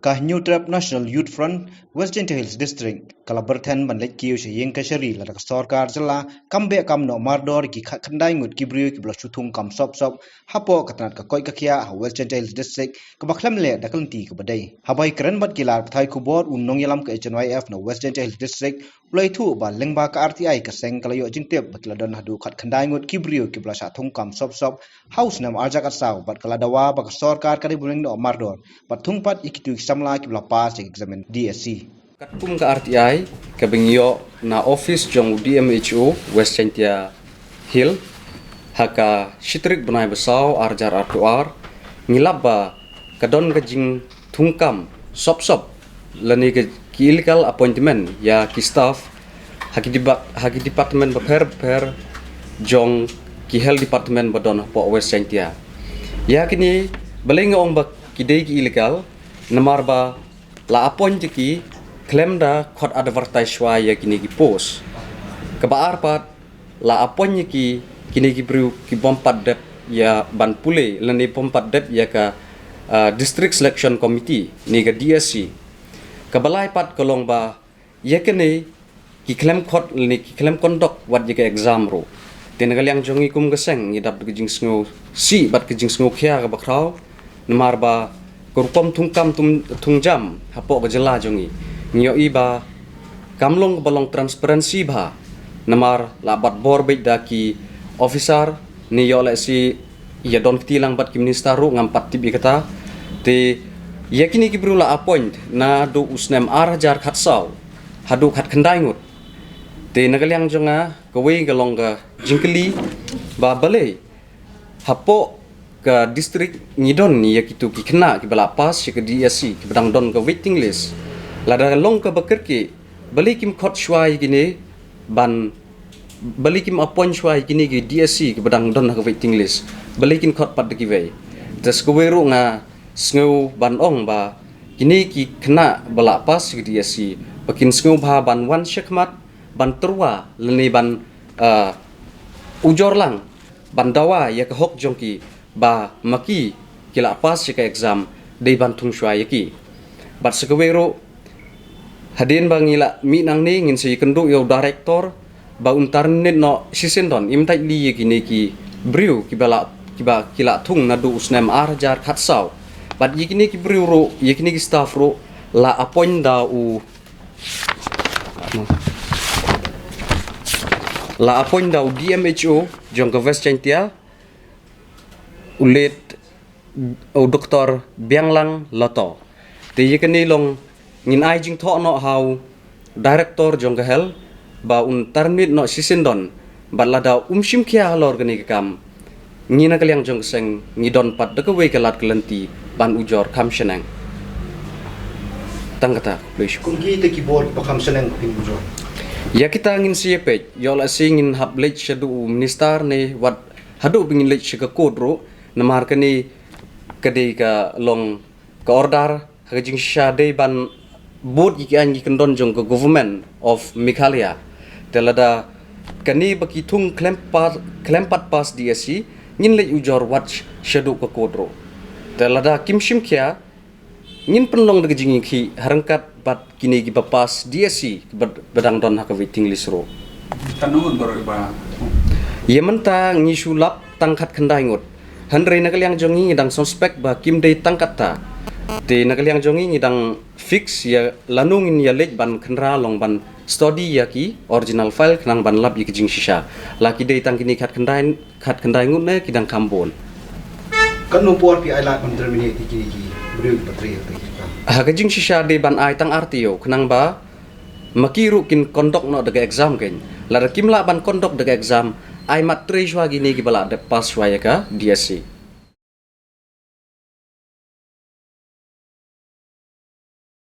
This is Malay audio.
Ka New Trap National Youth Front West Gentle Hills District kala berthen ban lek kiu she yeng ka shari la ka sarkar jala kambe kam no mardor ki khandai ngut ki brio ki bla chuthung kam sop hapo katnat ka koi ka khia ha West Gentle Hills District ka baklam le dakal ti ka badai habai kran bat ki lar thai khubor unnong yalam ka HNYF no West Gentle Hills District ulai thu ba lengba ka RTI ka seng kala yo jingtep bakla don hadu khat khandai ngut ki brio ki bla sa thung kam sop house nam arjak asaw bat kala dawa ba ka sarkar ka buling no mardor bat thung pat ikitu samla ki bla pas examen DSC Katpum ka RTI kabingyo na office jong DMHO West Gentle Hill haka shitrik benai besau arjar artuar ngilap ba kadon kajing thungkam sop lani ke illegal appointment ya ki staff haki department per jong ki health department badon po West Gentle ya kini beling ong ba kidei ki illegal namar ba la appoint ki claim da khot advertise wa ya kini ki post kebaar pat la appoint ki kini ki bru ki bompat dep ya ban pule lani bompat dep ya ka district selection committee ni ga DSC kebalai pat kolong ba ya kini ki claim khot ni ki claim conduct wat ya ka exam ro tenagal yang jongi kum geseng ni dap gijing sngo si bat gijing sngo khia ka bakrau namar ba kurkom thungkam tungjam hapo gejela jongi nyo iba kamlong balong transparency ba namar labat bor da ki officer ni yo la si ya don ktilang bat ki minister ru ngampat tibi kata te yakini ki brula appoint na do usnem arjar khatsau hadu khat khandai ngut te nagalyang jonga kawe galong ga jingkeli ba bale hapo ke distrik ngidon ni yakitu ki kena ki bala pas ke DSC ki bedang don ke waiting list lada long ke bekerki bali kim khot shwai gini ban bali kim appoint shwai gini ki DSC ki bedang don ke waiting list bali kin khot pat ki wei tes ko weru nga sngu ban ong ba kini ki kena bala pas ki DSC bakin sngu ba ban wan shekmat ban terwa leni ban ujor lang ban dawa ya ke hok jongki ba maki kila pas ke exam dei bantung shwa yaki bat sekewero hadin bangila mi nang ni ngin sei kendu yo director ba untarnet no sisendon imtai li yaki neki briu kibala kiba kila tung nadu usnem arjar khatsau bat yaki neki briu ro yaki neki staff ro la appoint da u la appoint da u DMHO jong West Gentle ulit o doktor Bianglang Loto te yekani long ngin ai jing tho no how director jong hel ba un tarnit no sisindon balada umshim khia halor gani kam ngina kalyang jong seng ngidon pat de we kalat kelanti ban ujor kam shenang tangkata please kungi te keyboard pakam seneng pin ujor ya kita ngin siepet yola singin hablet shadu minister ne wat hadu bingin lech ka kodro namar kani kadi ka long ka order hajing shade ban board iki angi kendon jong ka government of Meghalaya telada kani baki thung klempat pas DSC ngin le ujor watch shadow ka kodro telada kimshim kya ngin penlong de jingi ki harangkat bat kini gi papas DSC bedang don ha ka waiting list ro tanungun baru iba yementa ngisulap tangkat kendai ngut Henry nagalyang jongi ngidang suspek ba kim day tangkat ta te nagalyang jongi ngidang fix ya lanungin ya lej ban khenra long ban study ya ki original file kenang ban lab yi kijing shisha laki day tang kini khat kendai ngut ne kidang kambon kan no por pi ai la ban terminate ki brio patri ha kijing shisha day ban ai tang RTO kenang ba makiru kin kondok no daga exam ken la kim la ban kondok daga exam ai matri shwa gini ki bala de pas shwa ya ka DSC